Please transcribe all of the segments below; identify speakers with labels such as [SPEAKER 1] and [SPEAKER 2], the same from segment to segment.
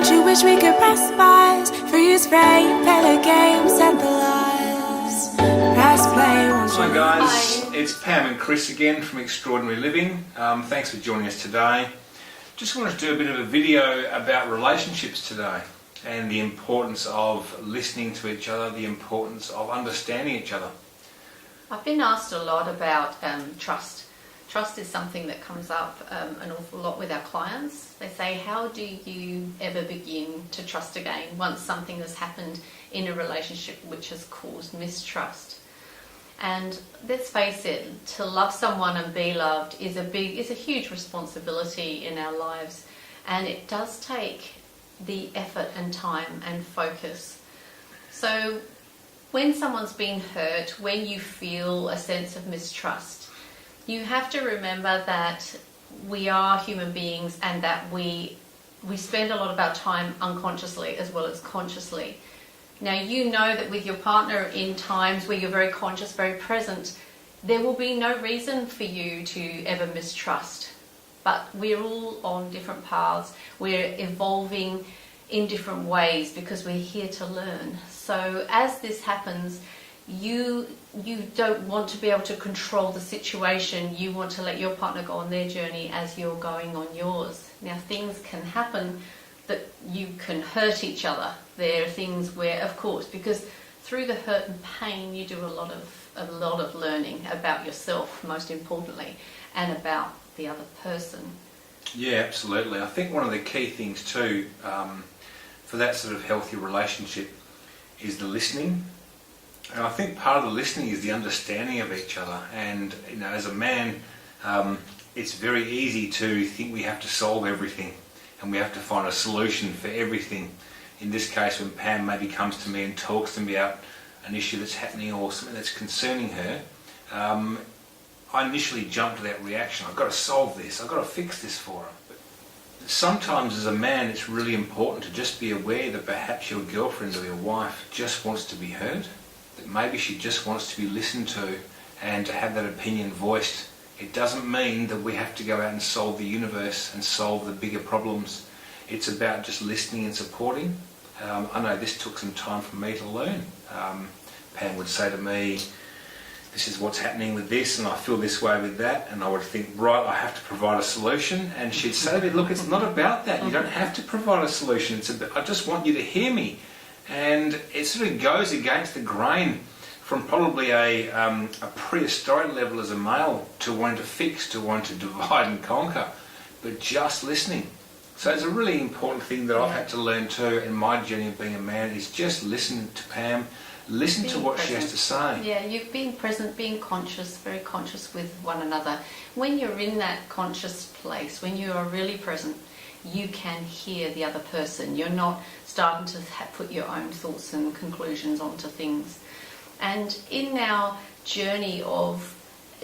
[SPEAKER 1] Don't you wish we could press pause, freeze frame, play the game, set the laws. Press play, won't you?
[SPEAKER 2] Hi guys, it's Pam and Chris again from Extraordinary Living. Thanks for joining us today. Just wanted to do a bit of a video about relationships today and the importance of listening to each other, the importance of understanding each other.
[SPEAKER 3] I've been asked a lot about trust. Trust is something that comes up an awful lot with our clients. They say, how do you ever begin to trust again once something has happened in a relationship which has caused mistrust? And let's face it, to love someone and be loved is a huge responsibility in our lives, and it does take the effort and time and focus. So when someone's been hurt, when you feel a sense of mistrust, you have to remember that we are human beings and that we spend a lot of our time unconsciously as well as consciously. Now, you know that with your partner in times where you're very conscious, very present, there will be no reason for you to ever mistrust. But we're all on different paths. We're evolving in different ways because we're here to learn. So as this happens, you don't want to be able to control the situation. You want to let your partner go on their journey as you're going on yours. Now, things can happen that you can hurt each other. There are things where, of course, because through the hurt and pain, you do a lot of learning about yourself, most importantly, and about the other person.
[SPEAKER 2] Yeah, absolutely. I think one of the key things too for that sort of healthy relationship is the listening. And I think part of the listening is the understanding of each other. And you know, as a man, it's very easy to think we have to solve everything and we have to find a solution for everything. In this case, when Pam maybe comes to me and talks to me about an issue that's happening or something that's concerning her, I initially jump to that reaction. I've got to solve this, I've got to fix this for her. But sometimes as a man, it's really important to just be aware that perhaps your girlfriend or your wife just wants to be heard, that maybe she just wants to be listened to and to have that opinion voiced. It doesn't mean that we have to go out and solve the universe and solve the bigger problems. It's about just listening and supporting. I know this took some time for me to learn. Pam would say to me, this is what's happening with this and I feel this way with that, and I would think, right, I have to provide a solution, and she'd say to me, look, it's not about that, you don't have to provide a solution, it's about, I just want you to hear me. And it sort of goes against the grain from probably a prehistoric level as a male to wanting to fix, to wanting to divide and conquer, but just listening. So it's a really important thing that I've had to learn too in my journey of being a man, is just listen to Pam, listen to what she has to say.
[SPEAKER 3] Yeah, you've been present, being conscious, very conscious with one another. When you're in that conscious place, when you are really present, you can hear the other person. You're not starting to put your own thoughts and conclusions onto things. And in our journey of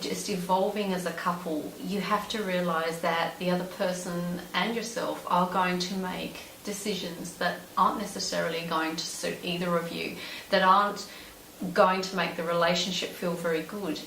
[SPEAKER 3] just evolving as a couple, you have to realize that the other person and yourself are going to make decisions that aren't necessarily going to suit either of you, that aren't going to make the relationship feel very good.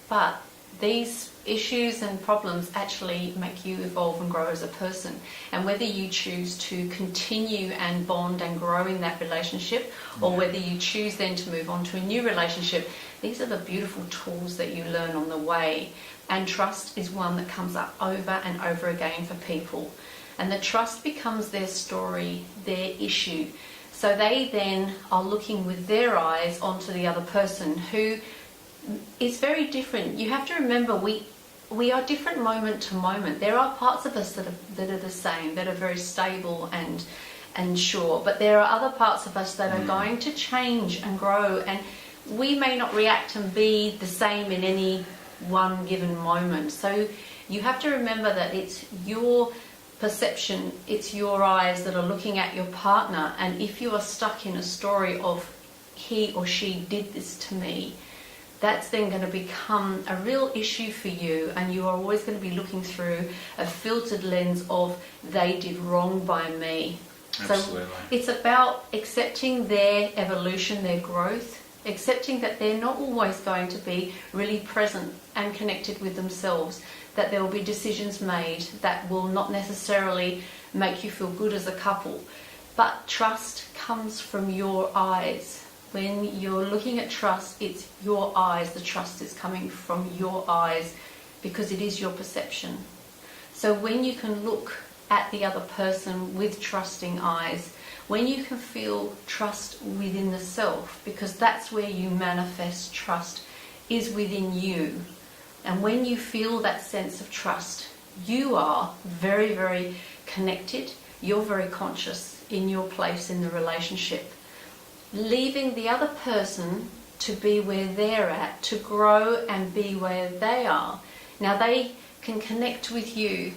[SPEAKER 3] But these issues and problems actually make you evolve and grow as a person. And whether you choose to continue and bond and grow in that relationship, or whether you choose then to move on to a new relationship, these are the beautiful tools that you learn on the way. And trust is one that comes up over and over again for people. And the trust becomes their story, their issue. So they then are looking with their eyes onto the other person, who is very different. You have to remember, we are different moment to moment. There are parts of us that are the same, that are very stable and sure, but there are other parts of us that are going to change and grow, and we may not react and be the same in any one given moment. So you have to remember that it's your perception, it's your eyes that are looking at your partner, and if you are stuck in a story of he or she did this to me, that's then going to become a real issue for you, and you are always going to be looking through a filtered lens of they did wrong by me.
[SPEAKER 2] Absolutely.
[SPEAKER 3] So it's about accepting their evolution, their growth, accepting that they're not always going to be really present and connected with themselves, that there will be decisions made that will not necessarily make you feel good as a couple. But trust comes from your eyes. When you're looking at trust, it's your eyes. The trust is coming from your eyes because it is your perception. So when you can look at the other person with trusting eyes, when you can feel trust within the self, because that's where you manifest trust, is within you. And when you feel that sense of trust, you are very, very connected. You're very conscious in your place in the relationship. Leaving the other person to be where they're at, to grow and be where they are. Now they can connect with you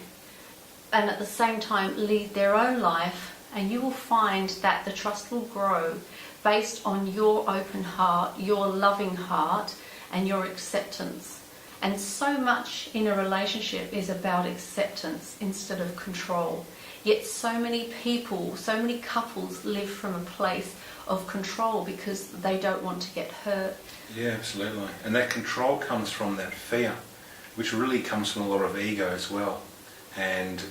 [SPEAKER 3] and at the same time lead their own life, and you will find that the trust will grow based on your open heart, your loving heart, and your acceptance. And so much in a relationship is about acceptance instead of control. Yet so many people, so many couples live from a place of control because they don't want to get hurt.
[SPEAKER 2] Yeah, absolutely. And that control comes from that fear, which really comes from a lot of ego as well. And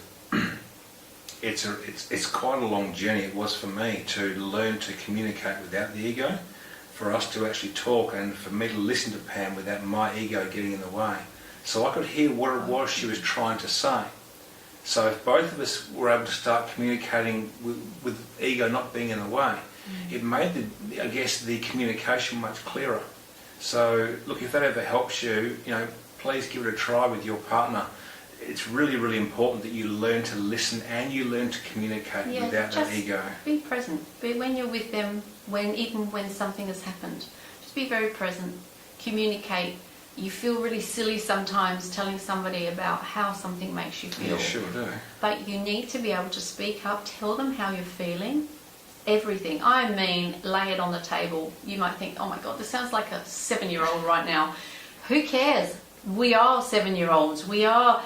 [SPEAKER 2] it's quite a long journey. It was for me to learn to communicate without the ego, for us to actually talk, and for me to listen to Pam without my ego getting in the way. So I could hear what it was she was trying to say. So if both of us were able to start communicating with ego not being in the way, it made the communication much clearer. So look, if that ever helps you, please give it a try with your partner. It's really, really important that you learn to listen and you learn to communicate without that ego.
[SPEAKER 3] Be present. When you're with them, even when something has happened, just be very present. Communicate. You feel really silly sometimes telling somebody about how something makes you feel.
[SPEAKER 2] Yeah, sure do.
[SPEAKER 3] But you need to be able to speak up, tell them how you're feeling. Everything. I mean, lay it on the table. You might think, oh my God, this sounds like a 7-year-old right now. Who cares? We are 7-year-olds. We are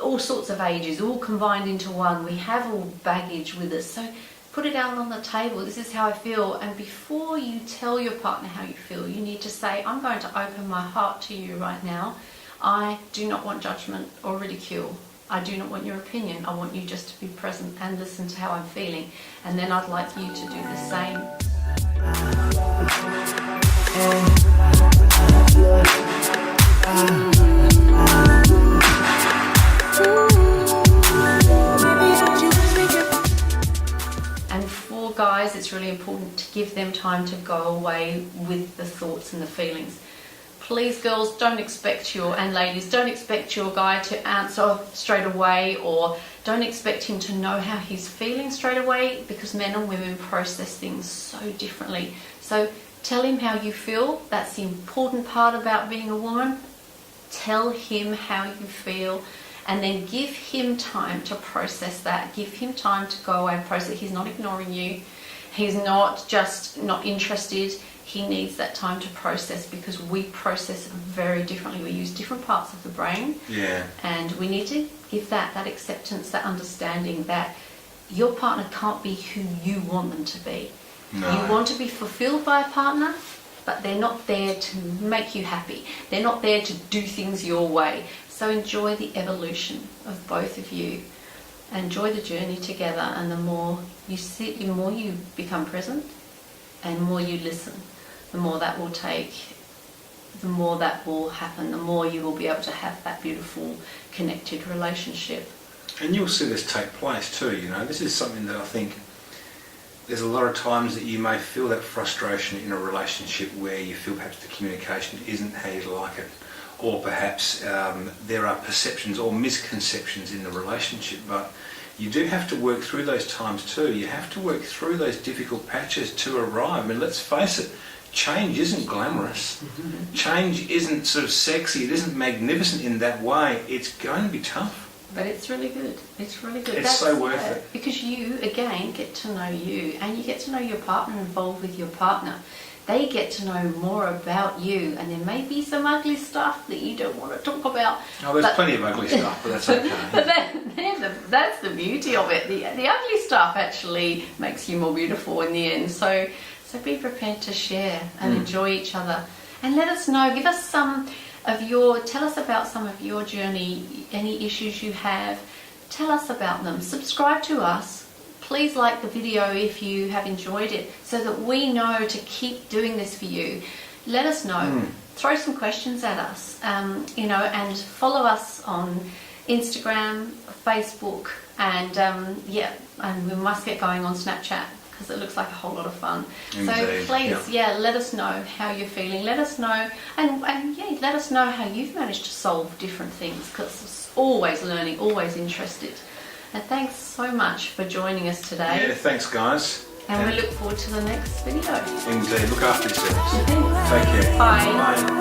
[SPEAKER 3] all sorts of ages, all combined into one. We have all baggage with us. So put it out on the table. This is how I feel. And before you tell your partner how you feel, you need to say, I'm going to open my heart to you right now. I do not want judgment or ridicule. I do not want your opinion. I want you just to be present and listen to how I'm feeling. And then I'd like you to do the same. And for guys, it's really important to give them time to go away with the thoughts and the feelings. Please, girls, and ladies, don't expect your guy to answer straight away, or don't expect him to know how he's feeling straight away, because men and women process things so differently. So tell him how you feel. That's the important part about being a woman. Tell him how you feel, and then give him time to process that. Give him time to go away and process. He's not ignoring you. He's not just not interested. He needs that time to process, because we process very differently. We use different parts of the brain.
[SPEAKER 2] Yeah.
[SPEAKER 3] And we need to give that acceptance, that understanding that your partner can't be who you want them to be.
[SPEAKER 2] No.
[SPEAKER 3] You want to be fulfilled by a partner, but they're not there to make you happy. They're not there to do things your way. So enjoy the evolution of both of you. Enjoy the journey together, and the more you sit, the more you become present, and the more you listen, the more that will take, the more that will happen, the more you will be able to have that beautiful connected relationship.
[SPEAKER 2] And you'll see this take place too, This is something that I think there's a lot of times that you may feel that frustration in a relationship where you feel perhaps the communication isn't how you like it, or perhaps there are perceptions or misconceptions in the relationship. But you do have to work through those times too. You have to work through those difficult patches to arrive. And let's face it, change isn't glamorous. Change isn't sort of sexy. It isn't magnificent in that way. It's going to be tough.
[SPEAKER 3] But it's really good. It's really good.
[SPEAKER 2] It's so worth it.
[SPEAKER 3] Because you, again, get to know you, and you get to know your partner, involved with your partner. They get to know more about you, and there may be some ugly stuff that you don't want to talk about.
[SPEAKER 2] Oh, there's plenty of ugly stuff, but that's okay.
[SPEAKER 3] But that's the beauty of it. The ugly stuff actually makes you more beautiful in the end. So be prepared to share and enjoy each other. And let us know. Give us tell us about some of your journey, any issues you have. tell us about them. Subscribe to us. Please like the video if you have enjoyed it so that we know to keep doing this for you. Let us know. Throw some questions at us, and follow us on Instagram, Facebook, and and we must get going on Snapchat because it looks like a whole lot of fun.
[SPEAKER 2] Indeed,
[SPEAKER 3] so please, let us know how you're feeling. Let us know, and let us know how you've managed to solve different things because it's always learning, always interested. And thanks so much for joining us today.
[SPEAKER 2] Yeah, thanks guys.
[SPEAKER 3] And we look forward to the next video.
[SPEAKER 2] Indeed, look after yourselves.
[SPEAKER 3] Thanks.
[SPEAKER 2] Take care.
[SPEAKER 3] Bye.
[SPEAKER 2] Bye.